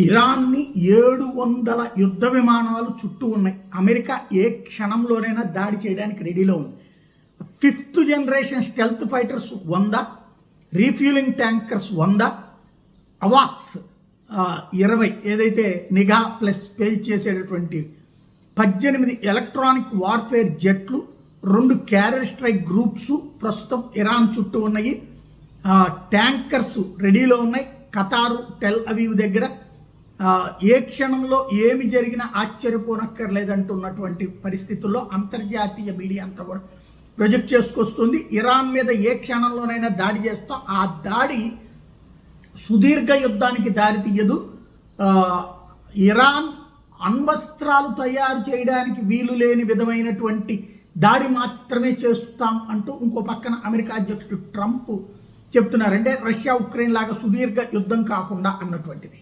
ఇరాన్ని 700 యుద్ధ విమానాలు చుట్టూ ఉన్నాయి. అమెరికా ఏ క్షణంలోనైనా దాడి చేయడానికి రెడీలో ఉంది. 5th generation stealth fighters 100, refuelling tankers 100, అవాక్స్ 20 ఏదైతే నిఘా ప్లస్ పేల్ చేసేటటువంటి 18 ఎలక్ట్రానిక్ వార్ఫేర్ జెట్లు, 2 క్యారియర్ స్ట్రైక్ గ్రూప్స్ ప్రస్తుతం ఇరాన్ చుట్టూ ఉన్నాయి. ట్యాంకర్స్ రెడీలో ఉన్నాయి. ఖతారు, టెల్ అవీవ్ దగ్గర ఏ క్షణంలో ఏమి జరిగినా ఆశ్చర్యపోనక్కర్లేదంటున్నటువంటి పరిస్థితుల్లో అంతర్జాతీయ మీడియా అంతా కూడా ప్రొజెక్ట్ చేసుకొస్తుంది. ఇరాన్ మీద ఏ క్షణంలోనైనా దాడి చేస్తాం, ఆ దాడి సుదీర్ఘ యుద్ధానికి దారితీయదు. ఇరాన్ అణ్వస్త్రాలు తయారు చేయడానికి వీలు లేని విధమైనటువంటి దాడి మాత్రమే చేస్తాం అంటూ ఇంకో పక్కన అమెరికా అధ్యక్షుడు ట్రంప్ చెప్తున్నారు. అంటే రష్యా ఉక్రెయిన్ లాగా సుదీర్ఘ యుద్ధం కాకుండా అన్నటువంటిది.